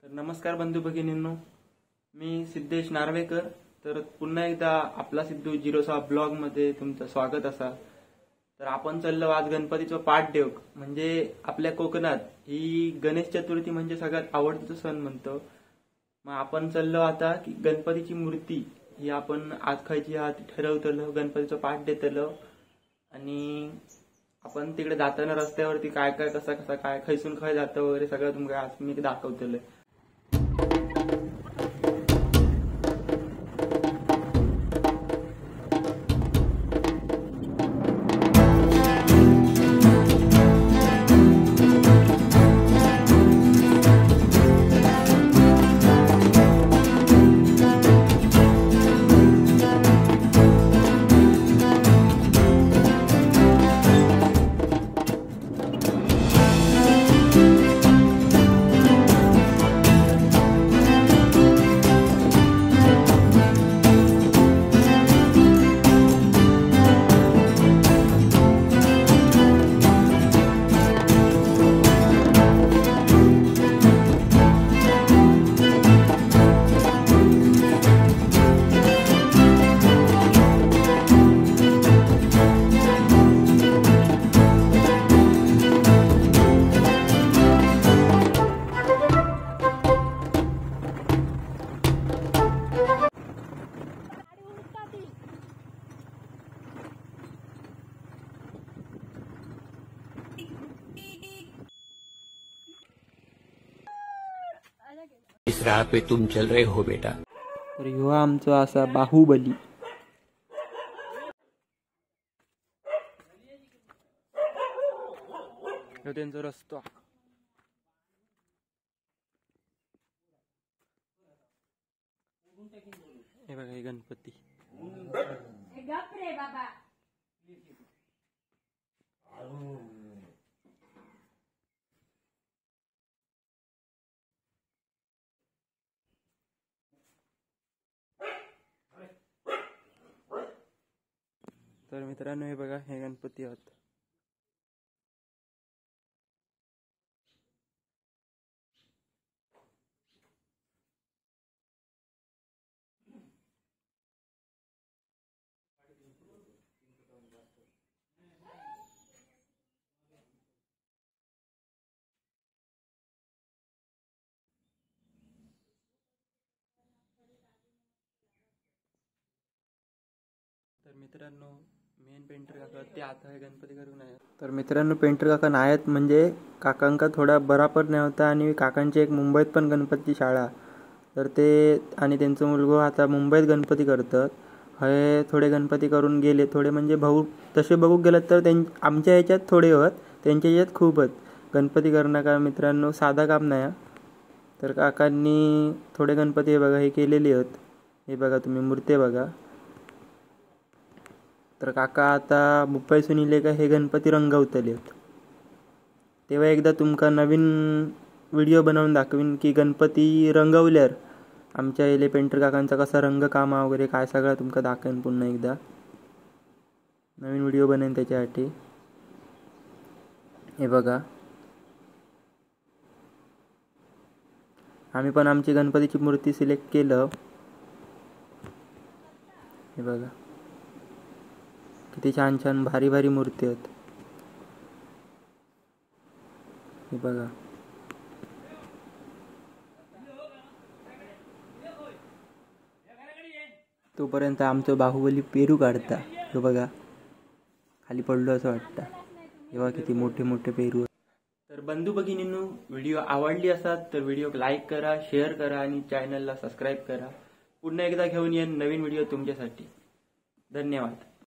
तर नमस्कार बंधू भगिनींनो, मी सिद्धेश नार्वेकर. तर पुन्हा एकदा आपला सिद्धू 06 ब्लॉग मध्ये तुमचं स्वागत असा. तर आपण चाललो आज गणपतीचं पाठदेव म्हणजे आपल्या कोकणात ही गणेश चतुर्थी म्हणजे सगळ्यात आवडता सण म्हणतो. मग आपण चाललो आता की गणपतीची मूर्ती ही आपण आज खायची हात ठरवतलो, गणपतीचं पाठ देतलो आणि आपण तिकडे जाताना रस्त्यावरती काय काय कसा कसा काय खैसून खाय जातं वगैरे सगळं तुमका आज मी दाखवतलोय. इस राह पे तुम चल रहे हो बेटा. तर ह्यो आमचो असा बाहुबली. ह्यो त्यांचो रस्तो. हे बघा हे गणपती. तर मित्रांनो हे बघा हे गणपती आहेत. तर मित्रांनो मेन पेंटर काका ते आता हे गणपती करून आहे. तर मित्रांनो पेंटर काका नाहीत म्हणजे काकांका थोडा बरा पण नाही होता आणि काकांची एक मुंबईत पण गणपती शाळा. तर ते आणि त्यांचं मुलगा आता मुंबईत गणपती करतात. हे थोडे गणपती करून गेले थोडे म्हणजे भाऊ तसे बघू गेलं तर आमच्या ह्याच्यात थोडे होत, त्यांच्या ह्याच्यात खूप आहेत. गणपती करणं का मित्रांनो साधा काम नाही. तर काकांनी थोडे गणपती हे बघा हे केलेले आहेत. हे बघा तुम्ही मूर्ती बघा. तर काका आता मुंबईसून इले का हे गणपती रंगवतले. तेव्हा एकदा तुमका नवीन व्हिडिओ बनवून दाखवीन की गणपती रंगवल्यावर आमच्या इले पेंटर काकांचा कसा रंग कामा वगैरे काय सगळं तुमका दाखवेन. पुन्हा एकदा नवीन व्हिडिओ बनेन त्याच्यासाठी. हे बघा आम्ही पण आमची गणपतीची मूर्ती सिलेक्ट केलं. हे बघा किती छान छान भारी भारी मूर्ती आहेत. हे बघा तोपर्यंत आमचं बाहुबली पेरू काढता. तो बघा खाली पडलो असं वाटतं. तेव्हा किती मोठे मोठे पेरू. तर बंधू भगिनींनो व्हिडिओ आवडली असतात तर व्हिडिओ लाईक करा, शेअर करा आणि चॅनलला सबस्क्राईब करा. पुन्हा एकदा घेऊन येईन नवीन व्हिडिओ तुमच्यासाठी. धन्यवाद.